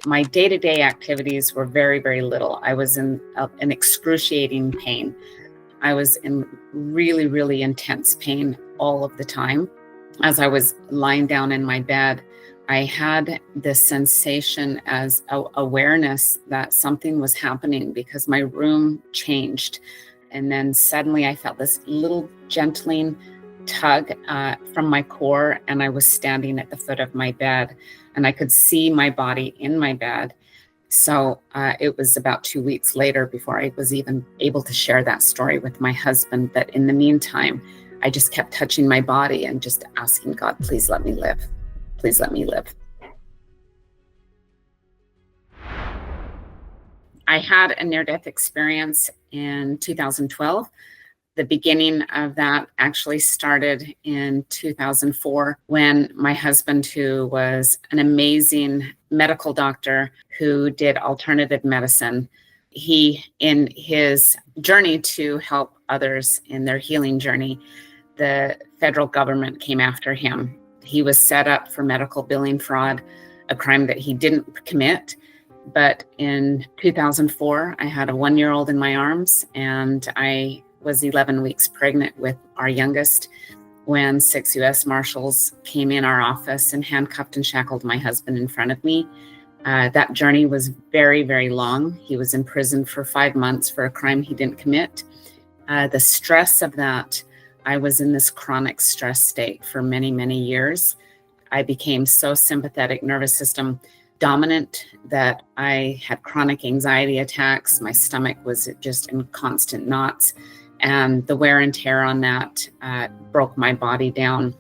My day-to-day activities were very, very little. I was in an excruciating pain. I was in really, really intense pain all of the time. As I was lying down in my bed, I had this sensation as awareness that something was happening because my room changed. And then suddenly I felt this little gentling tug from my core, and I was standing at the foot of my bed, and I could see my body in my bed. So it was about 2 weeks later before I was even able to share that story with my husband. But in the meantime, I just kept touching my body and just asking God, please let me live. Please let me live. I had a near-death experience in 2012. The beginning of that actually started in 2004 when my husband, who was an amazing medical doctor who did alternative medicine, he, in his journey to help others in their healing journey, the federal government came after him. He was set up for medical billing fraud, a crime that he didn't commit. But in 2004, I had a 1-year-old in my arms, and I was 11 weeks pregnant with our youngest when 6 U.S. Marshals came in our office and handcuffed and shackled my husband in front of me. That journey was very, very long. He was in prison for 5 months for a crime he didn't commit. The stress of that, I was in this chronic stress state for many, many years. I became so sympathetic nervous system dominant that I had chronic anxiety attacks. My stomach was just in constant knots, and the wear and tear on that broke my body down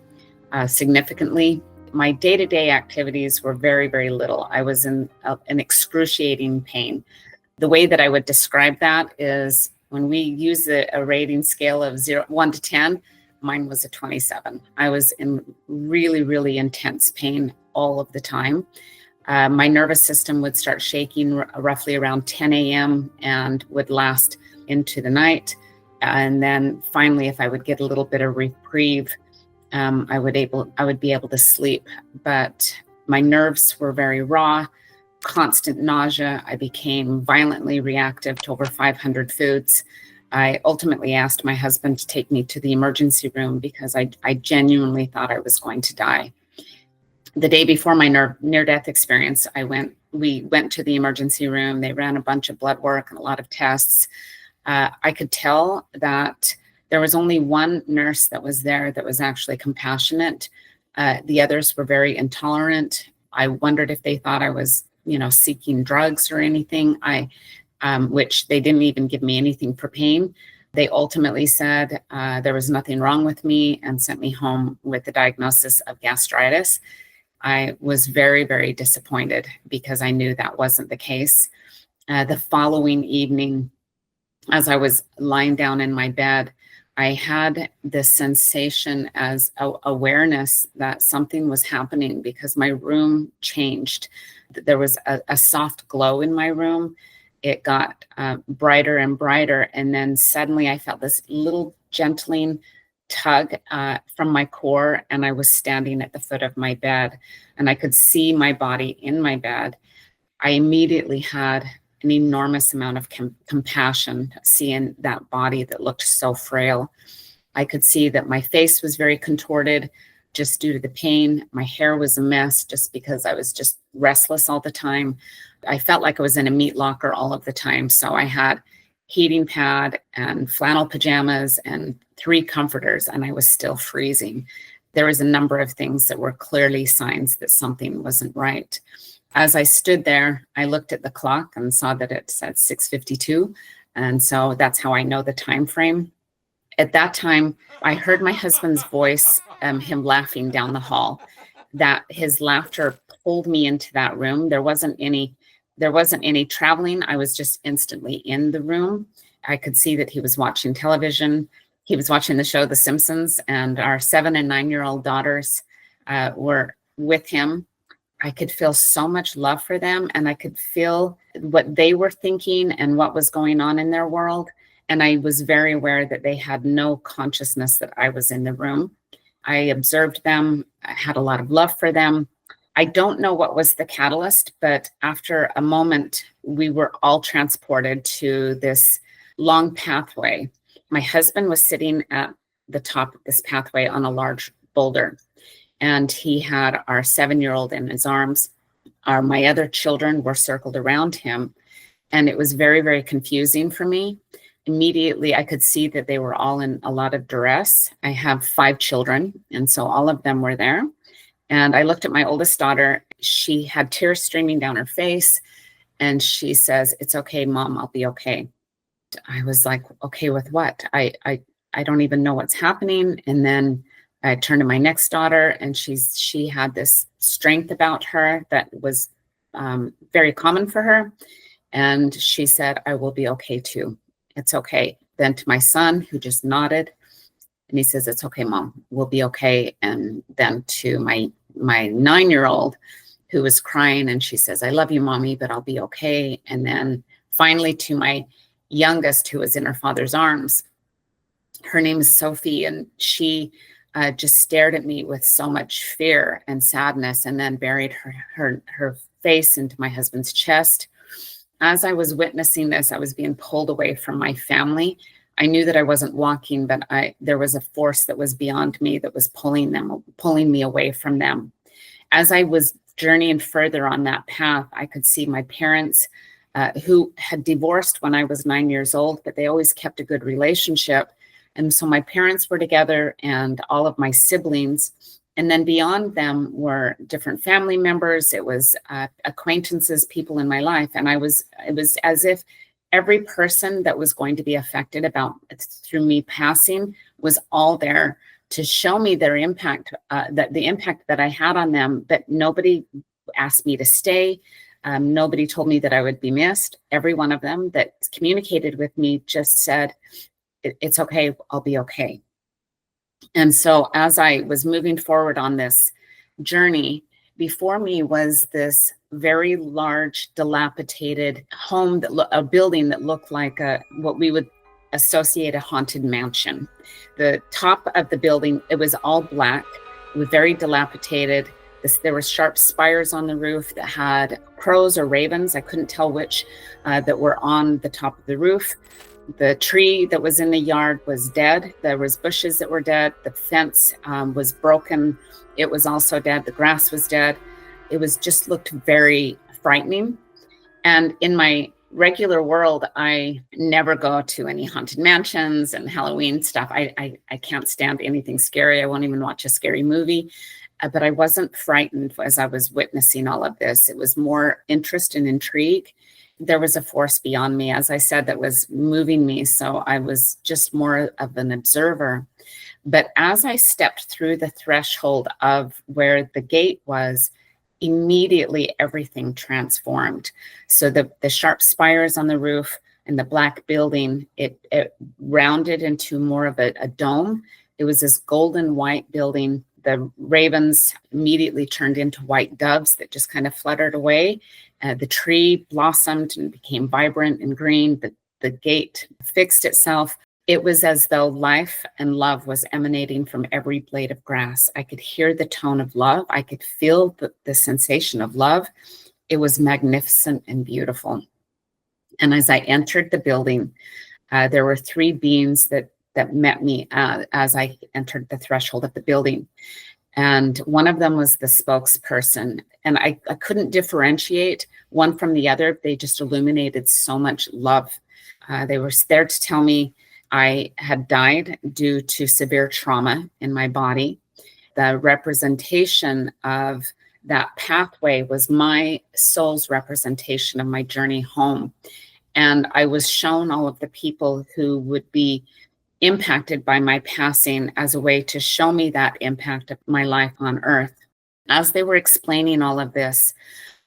significantly. My day-to-day activities were very, very little. I was in an excruciating pain. The way that I would describe that is when we use a rating scale of 1 to 10, mine was a 27. I was in really, really intense pain all of the time. My nervous system would start shaking roughly around 10 a.m. and would last into the night. And then finally, if I would get a little bit of reprieve, I would be able to sleep. But my nerves were very raw, constant nausea. I became violently reactive to over 500 foods. I ultimately asked my husband to take me to the emergency room because I genuinely thought I was going to die. The day before my near-death experience, we went to the emergency room. They ran a bunch of blood work and a lot of tests. I could tell that there was only one nurse that was there that was actually compassionate. The others were very intolerant. I wondered if they thought I was, seeking drugs or anything, which they didn't even give me anything for pain. They ultimately said there was nothing wrong with me and sent me home with the diagnosis of gastritis. I was very, very disappointed because I knew that wasn't the case. The following evening, as I was lying down in my bed, I had this sensation as awareness that something was happening because my room changed. There was a soft glow in my room. It got brighter and brighter. And then suddenly I felt this little gentling tug from my core, and I was standing at the foot of my bed, and I could see my body in my bed. I immediately had an enormous amount of compassion seeing that body that looked so frail. I could see that my face was very contorted just due to the pain. My hair was a mess just because I was just restless all the time. I felt like I was in a meat locker all of the time. So I had heating pad and flannel pajamas and 3 comforters, and I was still freezing. There was a number of things that were clearly signs that something wasn't right. As I stood there, I looked at the clock and saw that it said 6:52. And so that's how I know the time frame. At that time, I heard my husband's voice, him laughing down the hall. That his laughter pulled me into that room. There wasn't any traveling. I was just instantly in the room. I could see that he was watching television. He was watching the show The Simpsons, and our 7 and 9-year-old daughters were with him. I could feel so much love for them, and I could feel what they were thinking and what was going on in their world. And I was very aware that they had no consciousness that I was in the room. I observed them. I had a lot of love for them. I don't know what was the catalyst, but after a moment, we were all transported to this long pathway. My husband was sitting at the top of this pathway on a large boulder, and he had our 7-year-old in his arms. My other children were circled around him, and it was very, very confusing for me. Immediately, I could see that they were all in a lot of duress. I have 5 children, and so all of them were there. And I looked at my oldest daughter. She had tears streaming down her face, and she says, "It's okay, Mom, I'll be okay." I was like, okay with what? I don't even know what's happening. And then I turned to my next daughter, and she had this strength about her that was very common for her. And she said, "I will be okay too. It's okay." Then to my son, who just nodded, and he says, "It's okay, Mom, we'll be okay." And then to my 9-year-old, who was crying, and she says, "I love you, Mommy, but I'll be okay." And then finally to my youngest, who was in her father's arms. Her name is Sophie, and she just stared at me with so much fear and sadness, and then buried her face into my husband's chest. As I was witnessing this, I was being pulled away from my family. I knew that I wasn't walking, but there was a force that was beyond me that was pulling me away from them. As I was journeying further on that path, I could see my parents, who had divorced when I was 9 years old, but they always kept a good relationship. And so my parents were together, and all of my siblings. And then beyond them were different family members. It was acquaintances, people in my life. And it was as if every person that was going to be affected through me passing was all there to show me their impact, the impact that I had on them. But nobody asked me to stay. Nobody told me that I would be missed. Every one of them that communicated with me just said, "It's okay, I'll be okay." And so as I was moving forward on this journey, before me was this very large, dilapidated home, a building that looked like what we would associate a haunted mansion. The top of the building, it was all black, it was very dilapidated. There were sharp spires on the roof that had crows or ravens, I couldn't tell which, that were on the top of the roof. The tree that was in the yard was dead. There was bushes that were dead. The fence was broken. It was also dead. The grass was dead. It was just looked very frightening. And in my regular world, I never go to any haunted mansions and Halloween stuff. I can't stand anything scary. I won't even watch a scary movie. But I wasn't frightened as I was witnessing all of this. It was more interest and intrigue. There was a force beyond me, as I said, that was moving me. So I was just more of an observer. But as I stepped through the threshold of where the gate was, immediately everything transformed. So the sharp spires on the roof and the black building, it rounded into more of a dome. It was this golden white building. The ravens immediately turned into white doves that just kind of fluttered away. The tree blossomed and became vibrant and green. The gate fixed itself. It was as though life and love was emanating from every blade of grass. I could hear the tone of love. I could feel the sensation of love. It was magnificent and beautiful. And as I entered the building, there were 3 beings that met me as I entered the threshold of the building. And one of them was the spokesperson. And I couldn't differentiate one from the other. They just illuminated so much love. They were there to tell me I had died due to severe trauma in my body. The representation of that pathway was my soul's representation of my journey home. And I was shown all of the people who would be impacted by my passing as a way to show me that impact of my life on earth. As they were explaining all of this,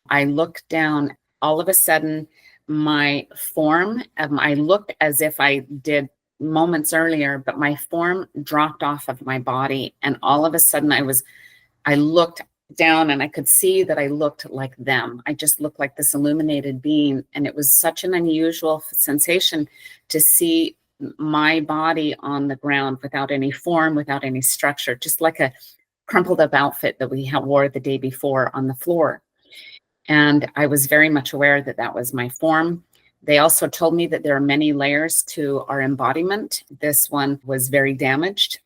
I looked down. All of a sudden, my form, I looked as if I did moments earlier, but my form dropped off of my body. And all of a sudden I looked down and I could see that I looked like them. I just looked like this illuminated being. And it was such an unusual sensation to see my body on the ground without any form, without any structure, just like a crumpled up outfit that we had wore the day before on the floor. And I was very much aware that that was my form. They also told me that there are many layers to our embodiment. This one was very damaged.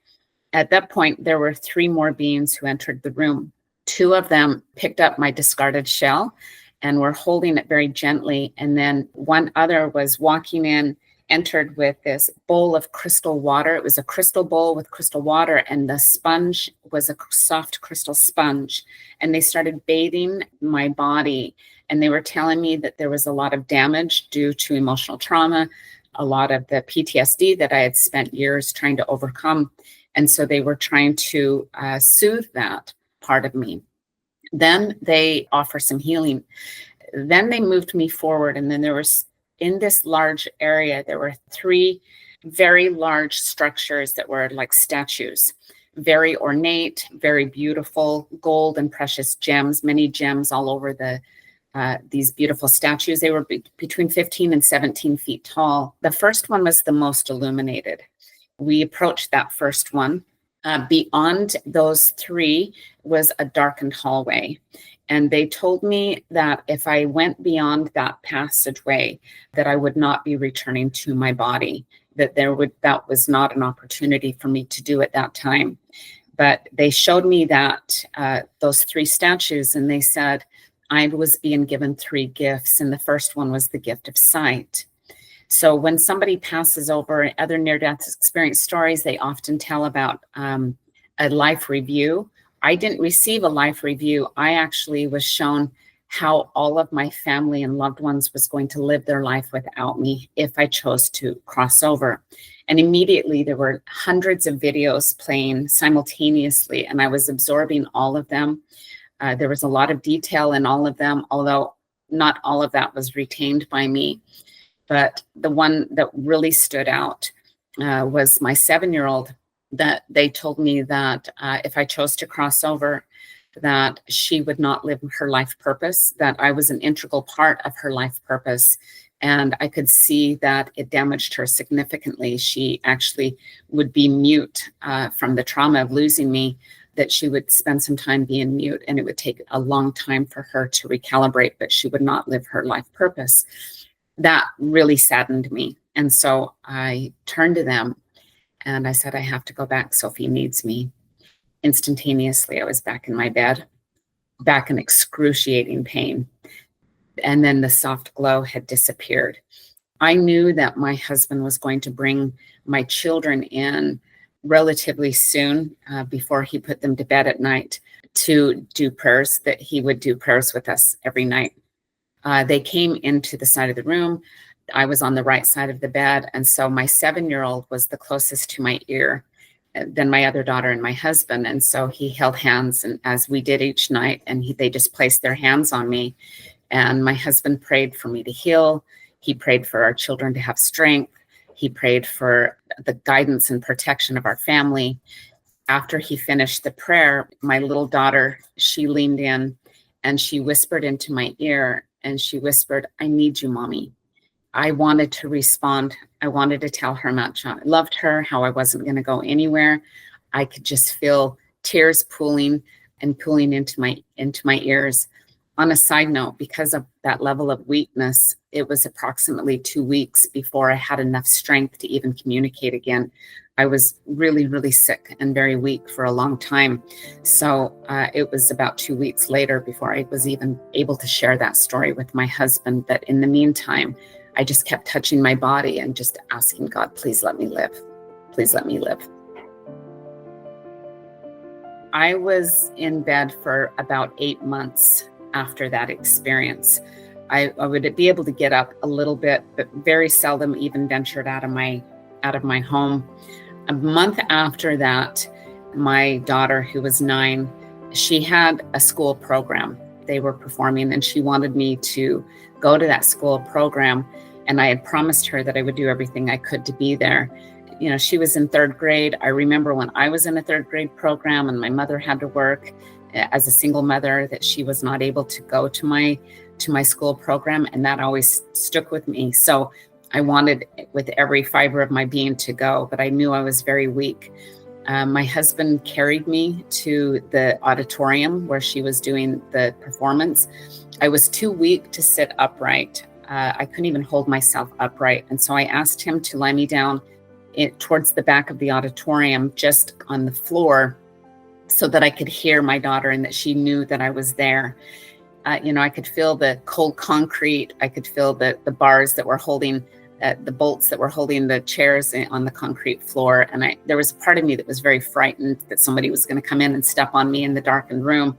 At that point, there were 3 more beings who entered the room. 2 of them picked up my discarded shell and were holding it very gently. And then one other was walking in, entered with this bowl of crystal water. It was a crystal bowl with crystal water, and the sponge was a soft crystal sponge. And they started bathing my body. And they were telling me that there was a lot of damage due to emotional trauma, a lot of the PTSD that I had spent years trying to overcome. And so they were trying to soothe that part of me. Then they offer some healing. Then they moved me forward. And then there was, in this large area, there were 3 very large structures that were like statues, very ornate, very beautiful, gold and precious gems, many gems all over these beautiful statues. They were between 15 and 17 feet tall. The first one was the most illuminated. We approached that first one. Beyond those 3 was a darkened hallway. And they told me that if I went beyond that passageway, that I would not be returning to my body, that was not an opportunity for me to do at that time. But they showed me that those 3 statues, and they said I was being given 3 gifts, and the first one was the gift of sight. So when somebody passes over, other near-death experience stories, they often tell about a life review. I didn't receive a life review. I actually was shown how all of my family and loved ones was going to live their life without me if I chose to cross over. And immediately there were hundreds of videos playing simultaneously, and I was absorbing all of them. There was a lot of detail in all of them, although not all of that was retained by me. But the one that really stood out was my 7-year-old, that they told me that if I chose to cross over, that she would not live her life purpose, that I was an integral part of her life purpose. And I could see that it damaged her significantly. She actually would be mute from the trauma of losing me, that she would spend some time being mute, and it would take a long time for her to recalibrate, but she would not live her life purpose. That really saddened me. And so I turned to them and I said, I have to go back. Sophie needs me. Instantaneously, I was back in my bed, back in excruciating pain. And then the soft glow had disappeared. I knew that my husband was going to bring my children in relatively soon, before he put them to bed at night, to do prayers, that he would do prayers with us every night. They came into the side of the room. I was on the right side of the bed. And so my 7-year-old was the closest to my ear than my other daughter and my husband. And so he held hands, and as we did each night, and they just placed their hands on me. And my husband prayed for me to heal. He prayed for our children to have strength. He prayed for the guidance and protection of our family. After he finished the prayer, my little daughter, she leaned in and she whispered into my ear, and she whispered, I need you, Mommy. I wanted to respond. I wanted to tell her how much I loved her, how I wasn't going to go anywhere. I could just feel tears pooling into my ears. On a side note, because of that level of weakness, it was approximately 2 weeks before I had enough strength to even communicate again. I was really, really sick and very weak for a long time. So it was about 2 weeks later before I was even able to share that story with my husband. But in the meantime, I just kept touching my body and just asking God, please let me live. Please let me live. I was in bed for about 8 months after that experience. I would be able to get up a little bit, but very seldom even ventured out of my home. A month after that, my daughter, who was 9, she had a school program they were performing, and she wanted me to go to that school program. And I had promised her that I would do everything I could to be there. You know, she was in 3rd grade. I remember when I was in a 3rd grade program and my mother had to work as a single mother, that she was not able to go to my school program. And that always stuck with me. So I wanted with every fiber of my being to go, but I knew I was very weak. My husband carried me to the auditorium where she was doing the performance. I was too weak to sit upright. I couldn't even hold myself upright. And so I asked him to lie me down towards the back of the auditorium, just on the floor, so that I could hear my daughter and that she knew that I was there. I could feel the cold concrete. I could feel the bars that were holding the bolts that were holding the chairs on the concrete floor. And there was a part of me that was very frightened that somebody was going to come in and step on me in the darkened room.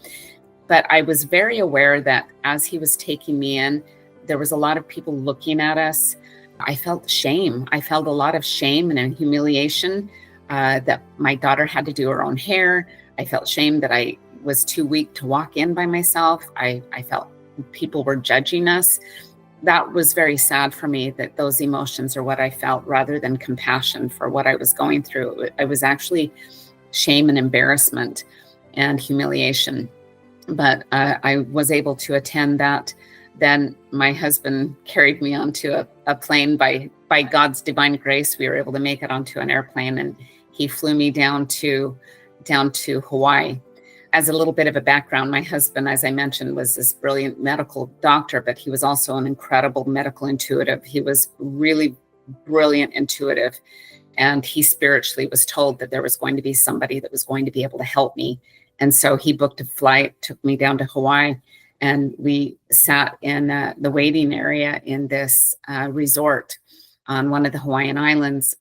But I was very aware that as he was taking me in, there was a lot of people looking at us. I felt shame. I felt a lot of shame and humiliation that my daughter had to do her own hair. I felt shame that I was too weak to walk in by myself. I felt people were judging us. That was very sad for me, that those emotions are what I felt rather than compassion for what I was going through. I was actually shame and embarrassment and humiliation. But I was able to attend that. Then my husband carried me onto a plane. By God's divine grace, we were able to make it onto an airplane, and he flew me down to Hawaii. As a little bit of a background, my husband, as I mentioned, was this brilliant medical doctor, but he was also an incredible medical intuitive. He was really brilliant intuitive, and he spiritually was told that there was going to be somebody that was going to be able to help me. And so he booked a flight, took me down to Hawaii, and we sat in the waiting area in this resort on one of the Hawaiian islands.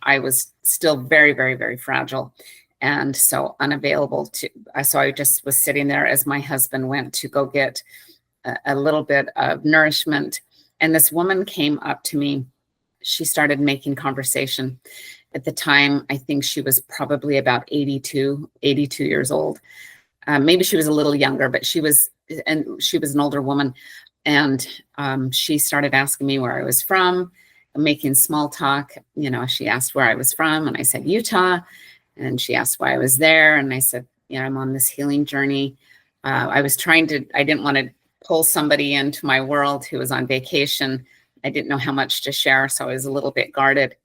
I was still very, very, very fragile, and so unavailable so I just was sitting there as my husband went to go get a little bit of nourishment. And this woman came up to me. She started making conversation. At the time, I think she was probably about 82 years old. Maybe she was a little younger, but she was an older woman. And she started asking me where I was from, making small talk. She asked where I was from, and I said, Utah. And she asked why I was there. And I said, I'm on this healing journey. I didn't want to pull somebody into my world who was on vacation. I didn't know how much to share, so I was a little bit guarded.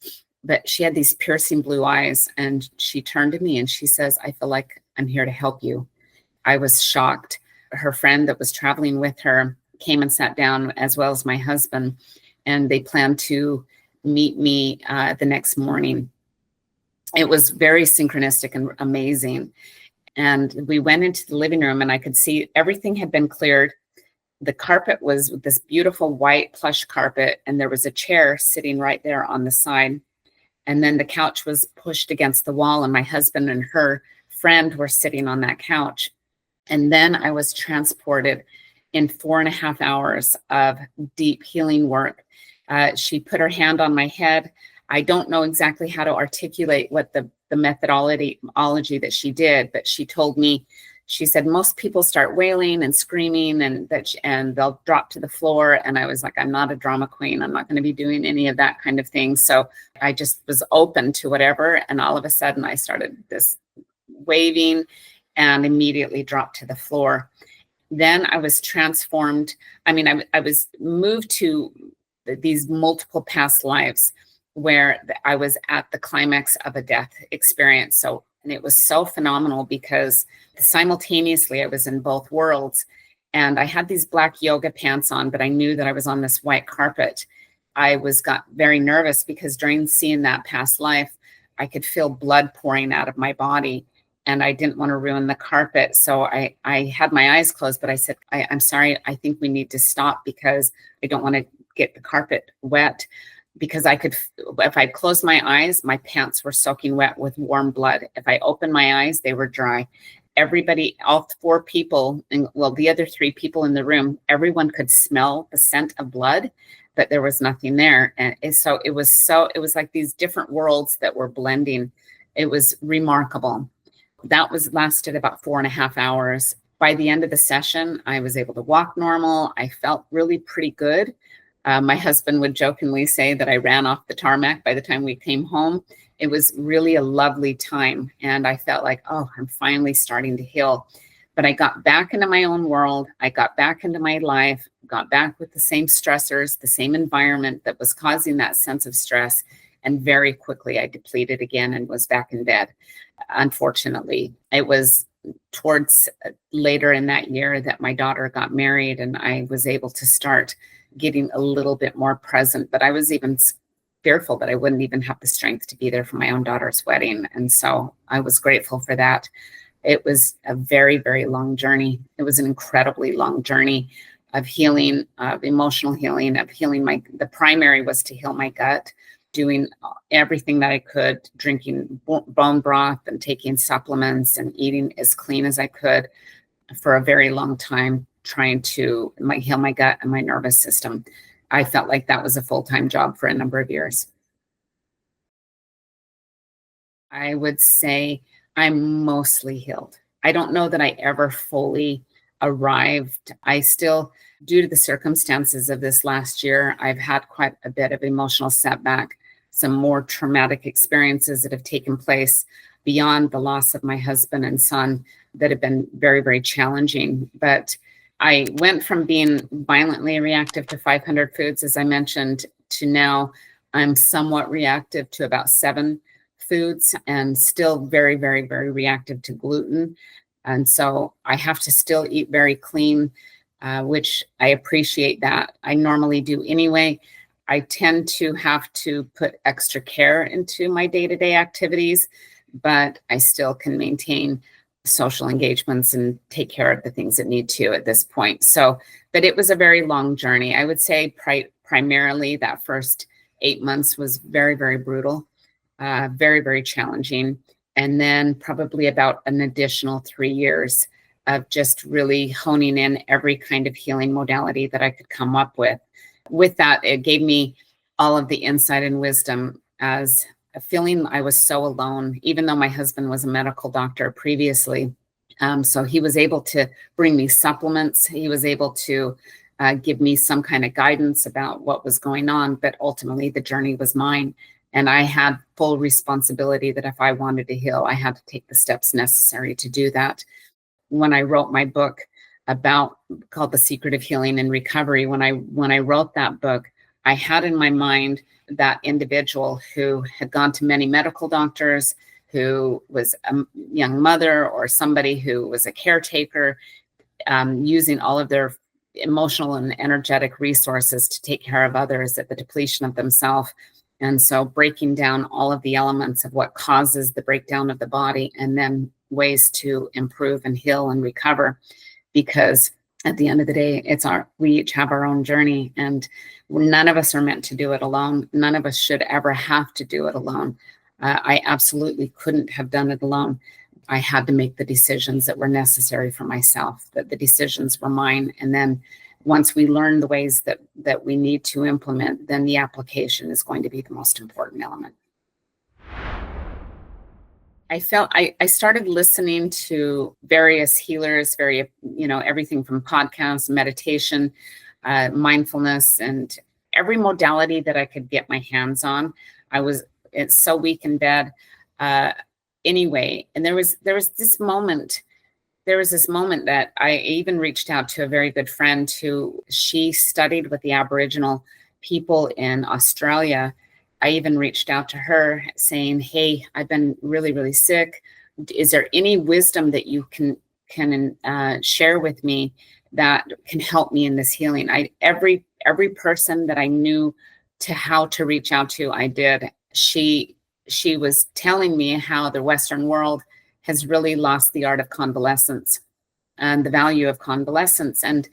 But she had these piercing blue eyes, and she turned to me and she says, I feel like I'm here to help you. I was shocked. Her friend that was traveling with her came and sat down, as well as my husband, and they planned to meet me the next morning. It was very synchronistic and amazing. And we went into the living room, and I could see everything had been cleared. The carpet was this beautiful white plush carpet, and there was a chair sitting right there on the side. And then the couch was pushed against the wall, and my husband and her friend were sitting on that couch. And then I was transported in 4.5 hours of deep healing work. She put her hand on my head. I don't know exactly how to articulate what the methodology that she did, but she told me, she said, most people start wailing and screaming and they'll drop to the floor. And I was like, I'm not a drama queen. I'm not going to be doing any of that kind of thing. So I just was open to whatever. And all of a sudden I started this waving and immediately dropped to the floor. Then I was transformed. I was moved to these multiple past lives where I was at the climax of a death experience. And it was so phenomenal because simultaneously I was in both worlds, and I had these black yoga pants on, but I knew that I was on this white carpet. I got very nervous because during seeing that past life, I could feel blood pouring out of my body, and I didn't want to ruin the carpet. So I had my eyes closed, but I said, I'm sorry, I think we need to stop because I don't want to get the carpet wet. Because if I closed my eyes, my pants were soaking wet with warm blood. If I opened my eyes, they were dry. Everybody, all 4 people, the other 3 people in the room, everyone could smell the scent of blood, but there was nothing there. And so it was like these different worlds that were blending. It was remarkable. That lasted about 4.5 hours. By the end of the session, I was able to walk normal. I felt really pretty good. My husband would jokingly say that I ran off the tarmac by the time we came home. It was really a lovely time. And I felt like, oh, I'm finally starting to heal. But I got back into my own world. I got back into my life, got back with the same stressors, the same environment that was causing that sense of stress. And very quickly I depleted again and was back in bed. Unfortunately, it was towards later in that year that my daughter got married and I was able to start getting a little bit more present, but I was even fearful that I wouldn't even have the strength to be there for my own daughter's wedding. And so I was grateful for that. It was a very, very long journey. It was an incredibly long journey of healing, of emotional healing, of healing the primary was to heal my gut, doing everything that I could, drinking bone broth and taking supplements and eating as clean as I could for a very long time, trying to heal my gut and my nervous system. I felt like that was a full-time job for a number of years. I would say I'm mostly healed. I don't know that I ever fully arrived. I still, due to the circumstances of this last year, I've had quite a bit of emotional setback, some more traumatic experiences that have taken place beyond the loss of my husband and son that have been very, very challenging. But I went from being violently reactive to 500 foods, as I mentioned, to now I'm somewhat reactive to about 7 foods and still very, very, very reactive to gluten. And so I have to still eat very clean, which I appreciate that. I normally do anyway. I tend to have to put extra care into my day-to-day activities, but I still can maintain social engagements and take care of the things that need to at this point. So, but it was a very long journey. I would say primarily that first 8 months was very, very brutal, very, very challenging. And then probably about an additional 3 years of just really honing in every kind of healing modality that I could come up with. With that, it gave me all of the insight and wisdom as a feeling I was so alone, even though my husband was a medical doctor previously. So he was able to bring me supplements. He was able to give me some kind of guidance about what was going on, but ultimately the journey was mine. And I had full responsibility that if I wanted to heal, I had to take the steps necessary to do that. When I wrote my book called The Secret of Healing and Recovery, when I wrote that book, I had in my mind that individual who had gone to many medical doctors, who was a young mother or somebody who was a caretaker, using all of their emotional and energetic resources to take care of others at the depletion of themselves. And so breaking down all of the elements of what causes the breakdown of the body and then ways to improve and heal and recover. Because at the end of the day, we each have our own journey and none of us are meant to do it alone. None of us should ever have to do it alone. I absolutely couldn't have done it alone. I had to make the decisions that were necessary for myself, that the decisions were mine. And then once we learn the ways that we need to implement, then the application is going to be the most important element. I started listening to various healers, everything from podcasts, meditation, mindfulness, and every modality that I could get my hands on. It's so weak in bed anyway. And there was this moment that I even reached out to a very good friend she studied with the Aboriginal people in Australia. I even reached out to her saying, hey, I've been really, really sick. Is there any wisdom that you can share with me that can help me in this healing? Every person that I knew how to reach out to, I did. She was telling me how the Western world has really lost the art of convalescence and the value of convalescence. And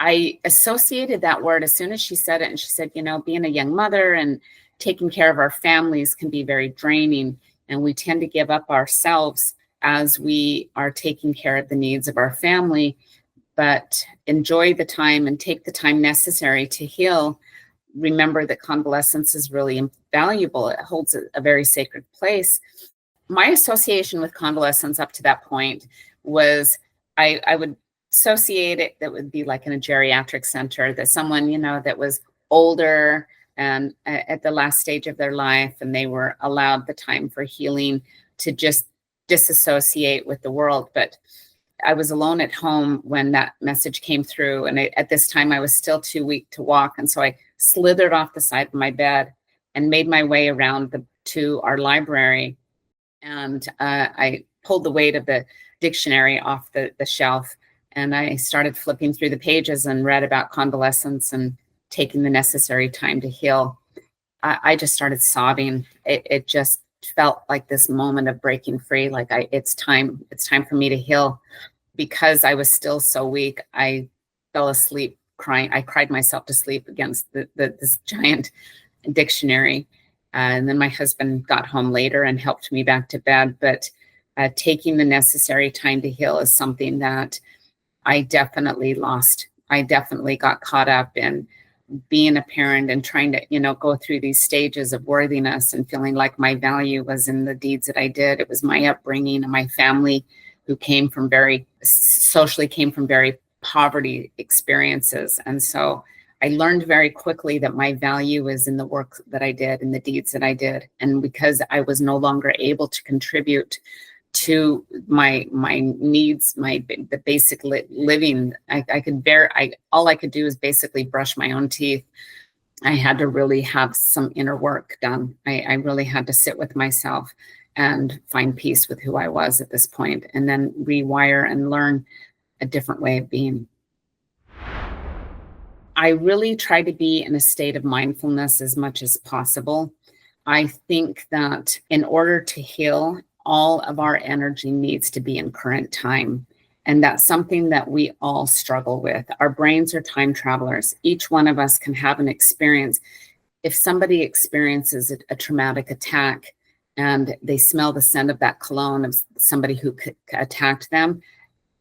I associated that word as soon as she said it. And she said, being a young mother and taking care of our families can be very draining. And we tend to give up ourselves as we are taking care of the needs of our family, but enjoy the time and take the time necessary to heal. Remember that convalescence is really valuable. It holds a very sacred place. My association with convalescence up to that point was I would associate it that would be like in a geriatric center, that someone, that was older and at the last stage of their life, and they were allowed the time for healing to just disassociate with the world. But I was alone at home when that message came through. And at this time I was still too weak to walk. And so I slithered off the side of my bed and made my way around to our library. And I pulled the weight of the dictionary off the shelf, and I started flipping through the pages and read about convalescence and taking the necessary time to heal. I just started sobbing. It just felt like this moment of breaking free. Like it's time for me to heal. Because I was still so weak, I fell asleep crying. I cried myself to sleep against this giant dictionary. And then my husband got home later and helped me back to bed. But taking the necessary time to heal is something that I definitely lost. I definitely got caught up in being a parent and trying to, go through these stages of worthiness and feeling like my value was in the deeds that I did. It was my upbringing and my family who came from very poverty experiences. And so I learned very quickly that my value is in the work that I did and the deeds that I did. And because I was no longer able to contribute to my needs, the basic living, all I could do is basically brush my own teeth. I had to really have some inner work done. I really had to sit with myself and find peace with who I was at this point, and then rewire and learn a different way of being. I really try to be in a state of mindfulness as much as possible. I think that in order to heal, all of our energy needs to be in current time. And that's something that we all struggle with. Our brains are time travelers. Each one of us can have an experience. If somebody experiences a traumatic attack and they smell the scent of that cologne of somebody who attacked them,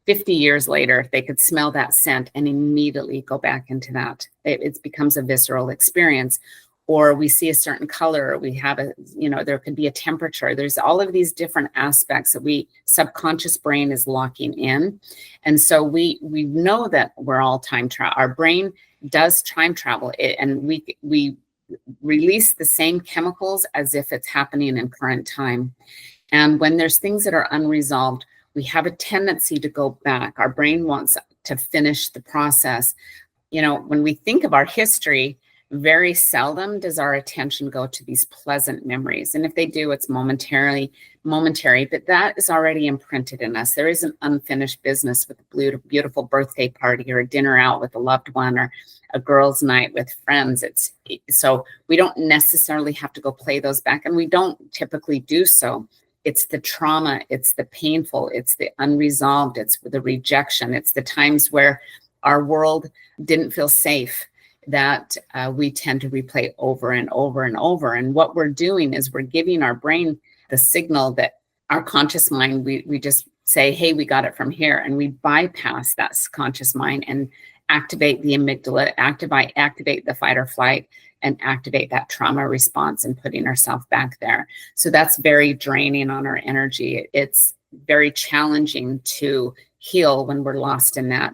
50 years later, they could smell that scent and immediately go back into that. It becomes a visceral experience. Or we see a certain color, we have there could be a temperature. There's all of these different aspects that subconscious brain is locking in. And so we know that we're all time travel. Our brain does time travel, and we release the same chemicals as if it's happening in current time. And when there's things that are unresolved, we have a tendency to go back. Our brain wants to finish the process. When we think of our history, very seldom does our attention go to these pleasant memories. And if they do, it's momentary, but that is already imprinted in us. There is an unfinished business with a beautiful birthday party or a dinner out with a loved one or a girls' night with friends. So we don't necessarily have to go play those back, and we don't typically do so. It's the trauma, it's the painful, it's the unresolved, it's the rejection, it's the times where our world didn't feel safe that we tend to replay over and over and over. And what we're doing is we're giving our brain the signal that our conscious mind, we just say, hey, we got it from here. And we bypass that conscious mind and activate the amygdala, activate the fight or flight, and activate that trauma response and putting ourselves back there. So that's very draining on our energy. It's very challenging to heal when we're lost in that.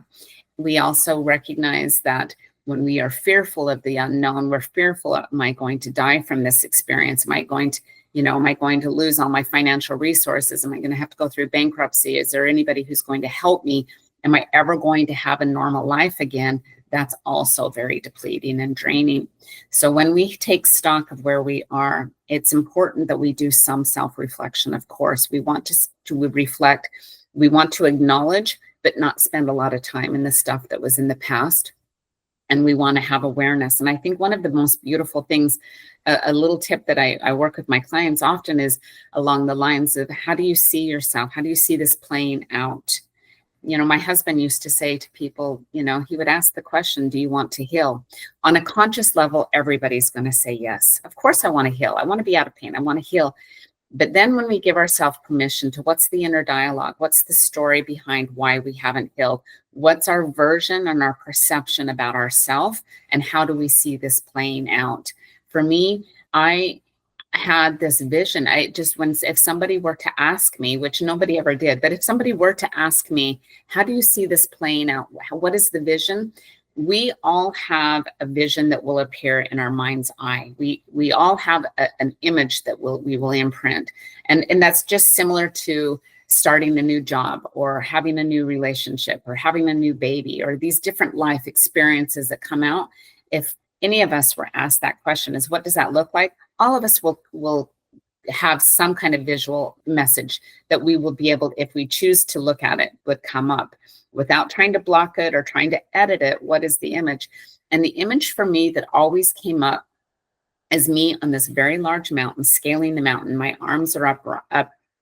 We also recognize that when we are fearful of the unknown, we're fearful, am I going to die from this experience? Am I going to lose all my financial resources? Am I going to have to go through bankruptcy? Is there anybody who's going to help me? Am I ever going to have a normal life again? That's also very depleting and draining. So when we take stock of where we are, it's important that we do some self-reflection, of course. We want to reflect, we want to acknowledge, but not spend a lot of time in the stuff that was in the past. And we want to have awareness. And I think one of the most beautiful things, a little tip that I work with my clients often is along the lines of, how do you see yourself? How do you see this playing out? My husband used to say to people, he would ask the question, do you want to heal? On a conscious level, everybody's going to say yes. Of course, I want to heal. I want to be out of pain. I want to heal. But then when we give ourselves permission to, what's the inner dialogue? What's the story behind why we haven't healed? What's our version and our perception about ourselves? And how do we see this playing out? For me, I had this vision. If somebody were to ask me, which nobody ever did, but if somebody were to ask me, how do you see this playing out? What is the vision? We all have a vision that will appear in our mind's eye. We all have an image that we will imprint. And that's just similar to starting a new job or having a new relationship or having a new baby or these different life experiences that come out. If any of us were asked that question, is what does that look like? All of us will have some kind of visual message that we will be able, if we choose to look at it, would come up without trying to block it or trying to edit it. What is the image? And the image for me that always came up is me on this very large mountain, scaling the mountain. My arms are up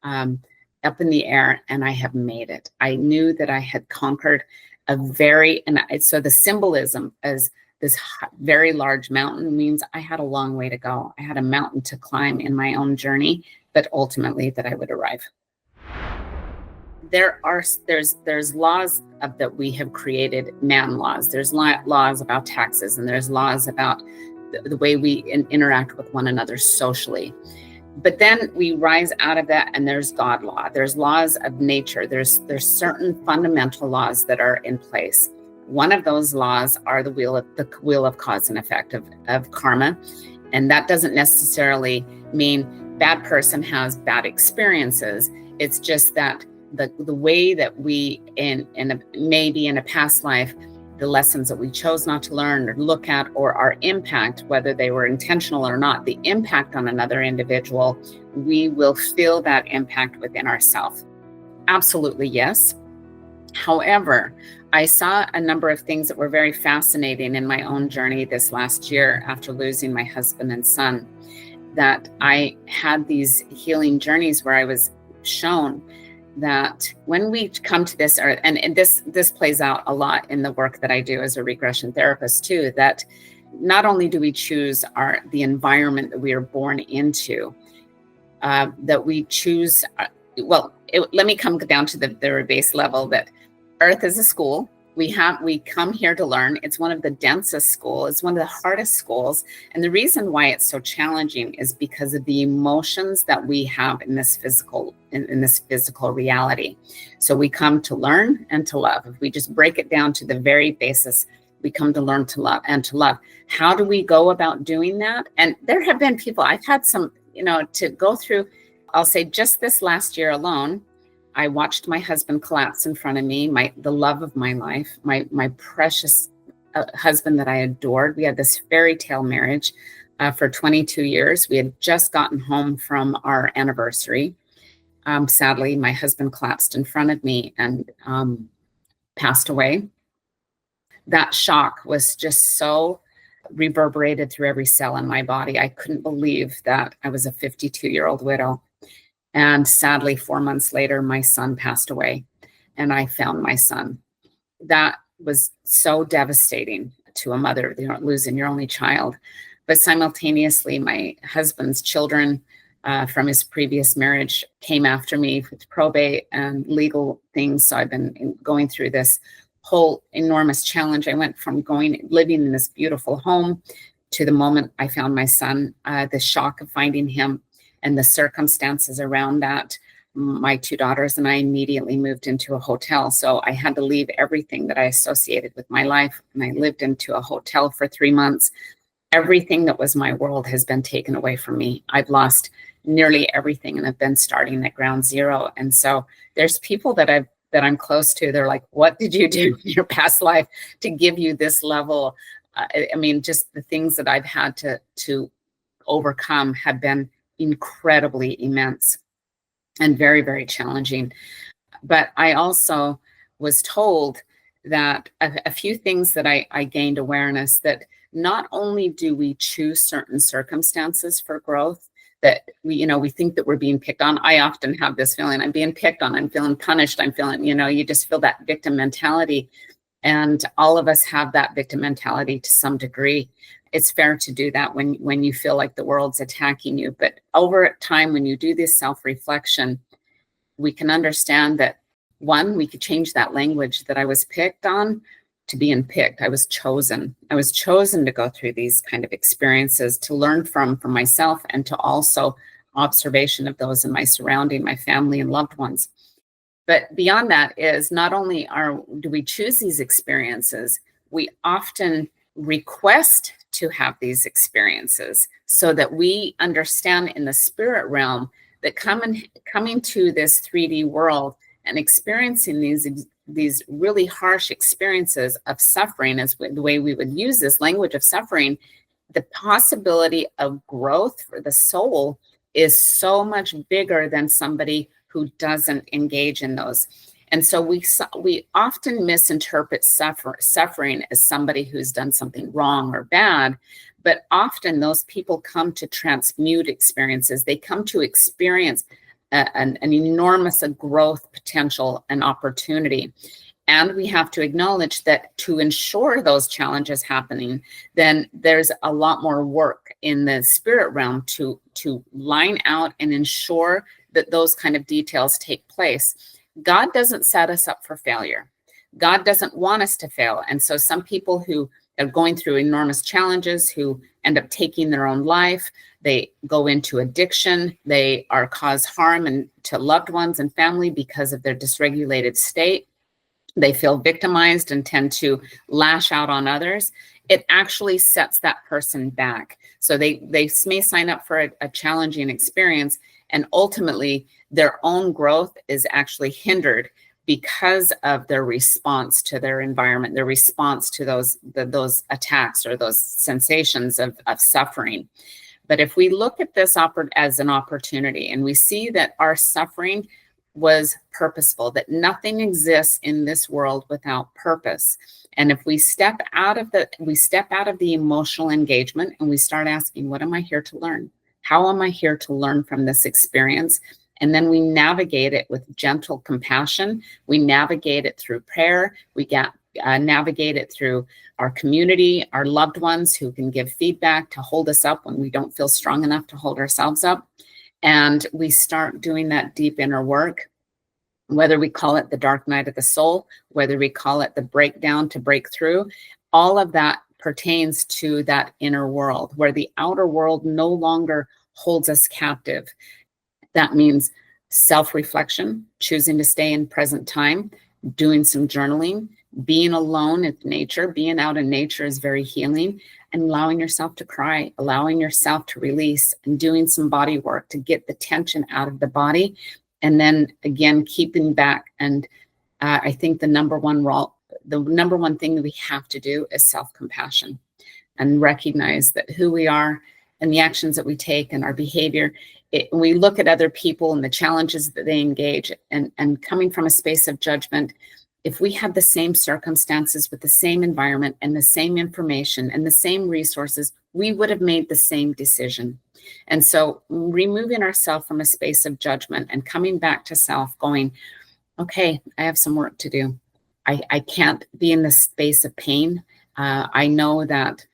in the air, and I have made it. I knew that I had conquered so the symbolism as this very large mountain means I had a long way to go. I had a mountain to climb in my own journey, but ultimately that I would arrive. There's laws that we have created, man laws. There's laws about taxes, and there's laws about the way we interact with one another socially. But then we rise out of that, and there's God law. There's laws of nature. There's certain fundamental laws that are in place. One of those laws are the wheel of cause and effect of karma. And that doesn't necessarily mean bad person has bad experiences. It's just that the way that we maybe in a past life, the lessons that we chose not to learn or look at, or our impact, whether they were intentional or not, the impact on another individual, we will feel that impact within ourselves. Absolutely, yes. However, I saw a number of things that were very fascinating in my own journey this last year after losing my husband and son, that I had these healing journeys where I was shown that when we come to this earth, and this plays out a lot in the work that I do as a regression therapist too, that not only do we choose the environment that we are born into, that we choose, let me come down to the very base level that Earth is a school. We come here to learn. It's one of the densest schools. It's one of the hardest schools. And the reason why it's so challenging is because of the emotions that we have in this physical reality. So we come to learn and to love. If we just break it down to the very basis, we come to learn to love and to love. How do we go about doing that? And there have been people, I've had some, to go through, I'll say just this last year alone, I watched my husband collapse in front of me, the love of my life, my precious husband that I adored. We had this fairy tale marriage for 22 years. We had just gotten home from our anniversary. Sadly, my husband collapsed in front of me and passed away. That shock was just so reverberated through every cell in my body. I couldn't believe that I was a 52-year-old widow. And sadly, 4 months later, my son passed away, and I found my son. That was so devastating to a mother, losing your only child. But simultaneously, my husband's children from his previous marriage came after me with probate and legal things. So I've been going through this whole enormous challenge. I went from living in this beautiful home to the moment I found my son, the shock of finding him, and the circumstances around that. My two daughters and I immediately moved into a hotel. So I had to leave everything that I associated with my life. And I lived into a hotel for 3 months. Everything that was my world has been taken away from me. I've lost nearly everything, and I've been starting at ground zero. And so there's people that I'm close to. They're like, what did you do in your past life to give you this level? Just the things that I've had to overcome have been incredibly immense and very, very challenging. But I also was told that a few things that I gained awareness that not only do we choose certain circumstances for growth, that we think that we're being picked on. I often have this feeling, I'm being picked on, I'm feeling punished, I'm feeling, you just feel that victim mentality. And all of us have that victim mentality to some degree. It's fair to do that when you feel like the world's attacking you. But over time, when you do this self-reflection, we can understand that, one, we could change that language that I was picked on to being picked. I was chosen. I was chosen to go through these kind of experiences, to learn from myself, and to also observation of those in my surrounding, my family and loved ones. But beyond that is not only do we choose these experiences, we often request to have these experiences so that we understand in the spirit realm that coming to this 3D world and experiencing these these really harsh experiences of suffering, as the way we would use this language of suffering, the possibility of growth for the soul is so much bigger than somebody who doesn't engage in those. And so we often misinterpret suffering as somebody who's done something wrong or bad, but often those people come to transmute experiences. They come to experience an enormous growth potential and opportunity. And we have to acknowledge that to ensure those challenges happening, then there's a lot more work in the spirit realm to line out and ensure that those kind of details take place. God doesn't set us up for failure. God doesn't want us to fail. And so some people who are going through enormous challenges, who end up taking their own life, they go into addiction, they are cause harm to loved ones and family because of their dysregulated state. They feel victimized and tend to lash out on others. It actually sets that person back. So they may sign up for a challenging experience, and ultimately their own growth is actually hindered because of their response to their environment, their response to those attacks or those sensations of suffering. But if we look at this as an opportunity, and we see that our suffering was purposeful, that nothing exists in this world without purpose. And if we step out of the emotional engagement and we start asking, what am I here to learn? How am I here to learn from this experience? And then we navigate it with gentle compassion. We navigate it through prayer. We navigate it through our community, our loved ones who can give feedback to hold us up when we don't feel strong enough to hold ourselves up. And we start doing that deep inner work, whether we call it the dark night of the soul, whether we call it the breakdown to break through, all of that pertains to that inner world where the outer world no longer holds us captive. That means self-reflection, choosing to stay in present time, doing some journaling, being alone in nature. Being out in nature is very healing, and allowing yourself to cry, allowing yourself to release, and doing some body work to get the tension out of the body. And then again, keeping back. And I think the number one thing that we have to do is self-compassion, and recognize that who we are and the actions that we take and our behavior, we look at other people and the challenges that they engage, and coming from a space of judgment, if we had the same circumstances with the same environment and the same information and the same resources, we would have made the same decision. And so removing ourselves from a space of judgment and coming back to self, going, okay, I have some work to do. I can't be in the space of pain. I know that,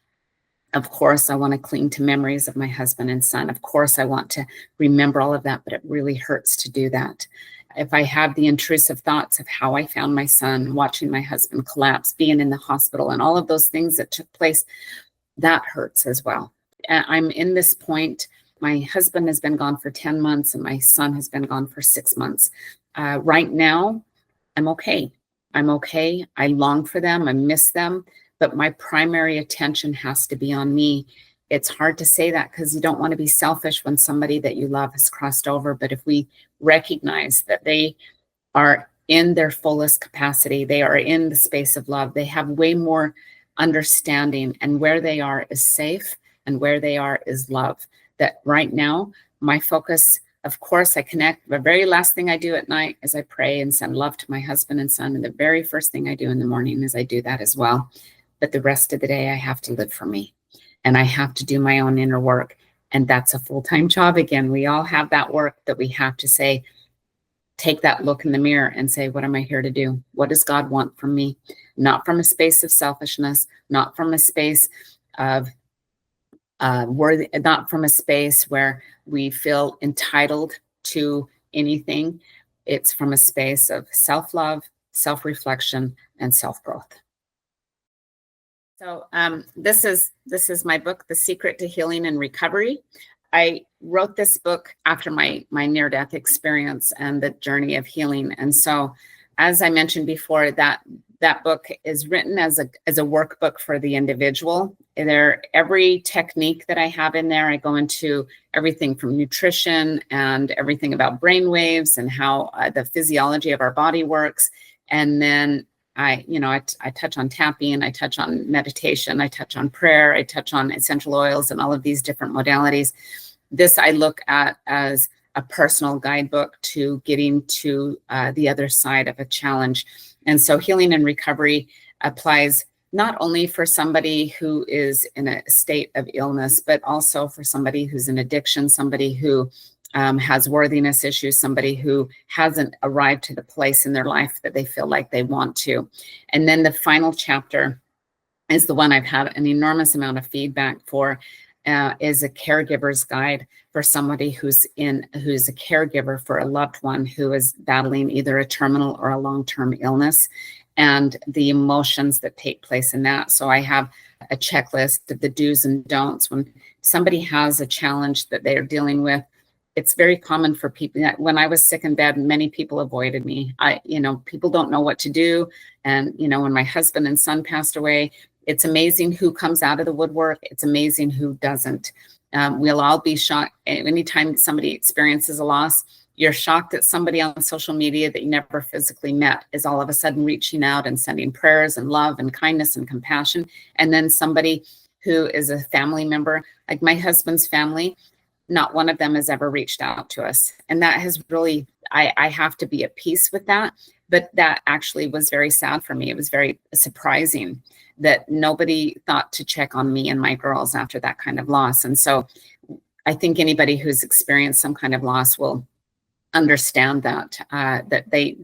of course, I want to cling to memories of my husband and son. Of course, I want to remember all of that, but it really hurts to do that. If I have the intrusive thoughts of how I found my son, watching my husband collapse, being in the hospital, and all of those things that took place, that hurts as well. I'm in this point. My husband has been gone for 10 months and my son has been gone for 6 months. Right now, I'm okay. I'm okay. I long for them. I miss them. But my primary attention has to be on me. It's hard to say that because you don't want to be selfish when somebody that you love has crossed over. But if we recognize that they are in their fullest capacity, they are in the space of love, they have way more understanding, and where they are is safe and where they are is love. That right now, my focus, of course, I connect. The very last thing I do at night is I pray and send love to my husband and son. And the very first thing I do in the morning is I do that as well. But the rest of the day, I have to live for me. And I have to do my own inner work. And that's a full-time job. Again, we all have that work that we have to say, take that look in the mirror and say, what am I here to do? What does God want from me? Not from a space of selfishness, not from a space of worthy, not from a space where we feel entitled to anything. It's from a space of self-love, self-reflection, and self-growth. So this is my book, The Secret to Healing and Recovery. I wrote this book after my near-death experience and the journey of healing. And so, as I mentioned before, that book is written as a workbook for the individual. Every technique that I have in there, I go into everything from nutrition and everything about brain waves and how the physiology of our body works. And then I touch on tapping, I touch on meditation, I touch on prayer, I touch on essential oils and all of these different modalities. This I look at as a personal guidebook to getting to the other side of a challenge. And so healing and recovery applies not only for somebody who is in a state of illness, but also for somebody who's in addiction, somebody who has worthiness issues, somebody who hasn't arrived to the place in their life that they feel like they want to. And then the final chapter is the one I've had an enormous amount of feedback for, is a caregiver's guide for somebody who's a caregiver for a loved one who is battling either a terminal or a long-term illness, and the emotions that take place in that. So I have a checklist of the do's and don'ts. When somebody has a challenge that they're dealing with, it's very common for people. When I was sick in bed, many people avoided me. People don't know what to do. And, when my husband and son passed away, it's amazing who comes out of the woodwork. It's amazing who doesn't. We'll all be shocked. Anytime somebody experiences a loss, you're shocked that somebody on social media that you never physically met is all of a sudden reaching out and sending prayers and love and kindness and compassion. And then somebody who is a family member, like my husband's family, not one of them has ever reached out to us. And that has really, I have to be at peace with that. But that actually was very sad for me. It was very surprising that nobody thought to check on me and my girls after that kind of loss. And so I think anybody who's experienced some kind of loss will understand that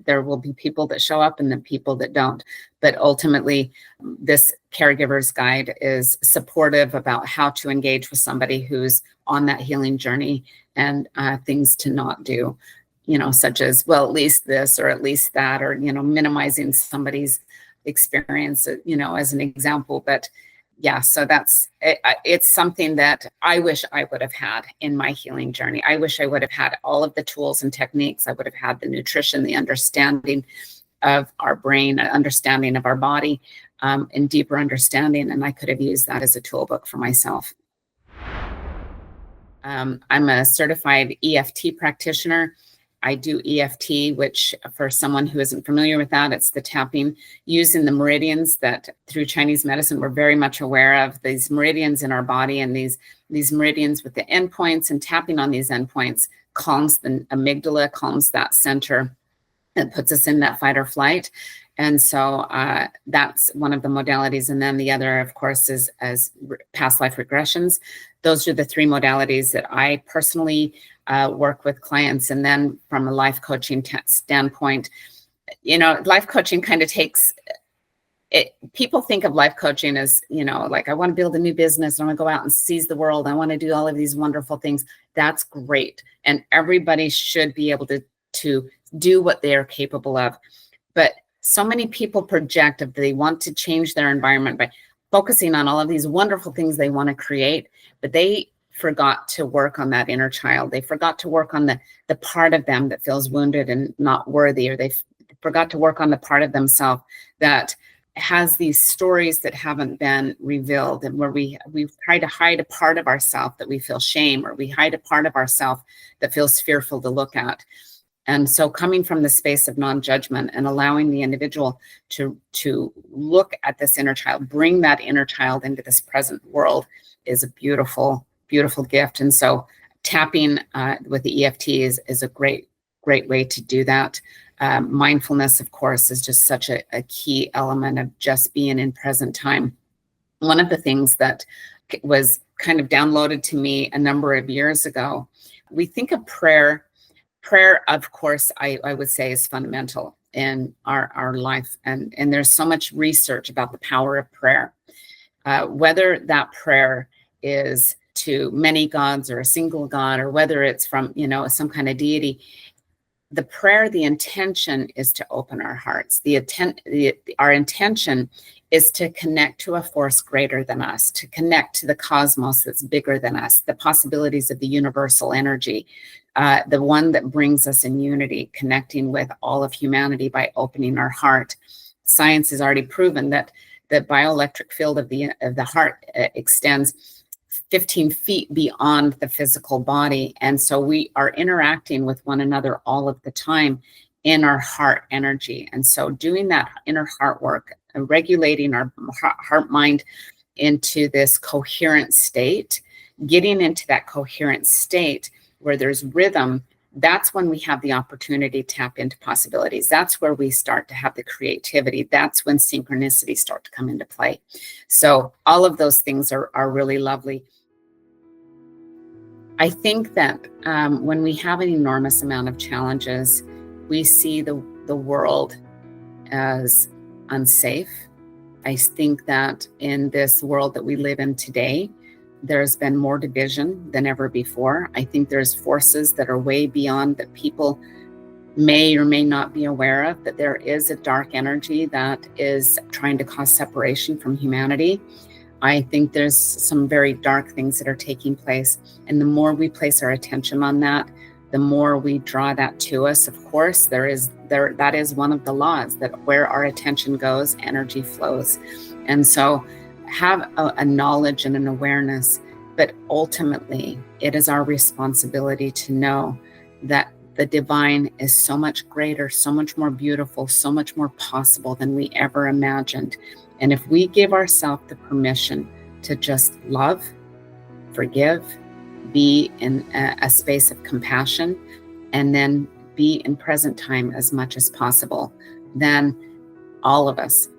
there will be people that show up and then people that don't. But ultimately, this caregiver's guide is supportive about how to engage with somebody who's on that healing journey, and things to not do, such as, well, at least this or at least that, or, minimizing somebody's experience, as an example. But yeah, so it's something that I wish I would have had in my healing journey. I wish I would have had all of the tools and techniques. I would have had the nutrition, the understanding of our brain, understanding of our body, and deeper understanding. And I could have used that as a tool book for myself. I'm a certified EFT practitioner. I do EFT, which for someone who isn't familiar with that, it's the tapping using the meridians that through Chinese medicine, we're very much aware of these meridians in our body, and these meridians with the endpoints, and tapping on these endpoints calms the amygdala, calms that center that puts us in that fight or flight. And so that's one of the modalities. And then the other, of course, is as past life regressions. Those are the three modalities that I personally work with clients. And then from a life coaching standpoint, life coaching kind of takes it. People think of life coaching as, like, I want to build a new business. I want to go out and seize the world. I want to do all of these wonderful things. That's great. And everybody should be able to do what they are capable of. But so many people project if they want to change their environment by focusing on all of these wonderful things they want to create, but they forgot to work on that inner child. They forgot to work on the part of them that feels wounded and not worthy, or they forgot to work on the part of themselves that has these stories that haven't been revealed, and where we try to hide a part of ourselves that we feel shame, or we hide a part of ourselves that feels fearful to look at. And so coming from the space of non-judgment and allowing the individual to look at this inner child, bring that inner child into this present world, is a beautiful, beautiful gift. And so tapping with the EFT is a great way to do that. Mindfulness, of course, is just such a key element of just being in present time. One of the things that was kind of downloaded to me a number of years ago, we think of prayer. Prayer, of course, I would say is fundamental in our life. And there's so much research about the power of prayer. Whether that prayer is to many gods or a single God, or whether it's from, some kind of deity, the prayer, the intention is to open our hearts. Our intention is to connect to a force greater than us, to connect to the cosmos that's bigger than us, the possibilities of the universal energy, the one that brings us in unity, connecting with all of humanity by opening our heart. Science has already proven that the bioelectric field of the heart extends 15 feet beyond the physical body. And so we are interacting with one another all of the time. in our heart energy. And so doing that inner heart work, regulating our heart mind into this coherent state, getting into that coherent state where there's rhythm, that's when we have the opportunity to tap into possibilities. That's where we start to have the creativity. That's when synchronicities start to come into play. So all of those things are really lovely. I think that when we have an enormous amount of challenges, we see the world as unsafe. I think that in this world that we live in today, there's been more division than ever before. I think there's forces that are way beyond that people may or may not be aware of, that there is a dark energy that is trying to cause separation from humanity. I think there's some very dark things that are taking place. And the more we place our attention on that, the more we draw that to us. Of course, that is one of the laws, that where our attention goes, energy flows. And so have a knowledge and an awareness, but ultimately it is our responsibility to know that the divine is so much greater, so much more beautiful, so much more possible than we ever imagined. And if we give ourselves the permission to just love, forgive, be in a space of compassion, and then be in present time as much as possible, then all of us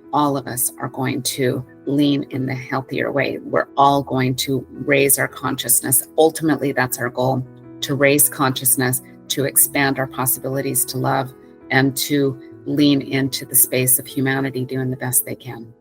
are going to lean in the healthier way. We're all going to raise our consciousness. Ultimately, that's our goal, to raise consciousness, to expand our possibilities to love, and to lean into the space of humanity doing the best they can.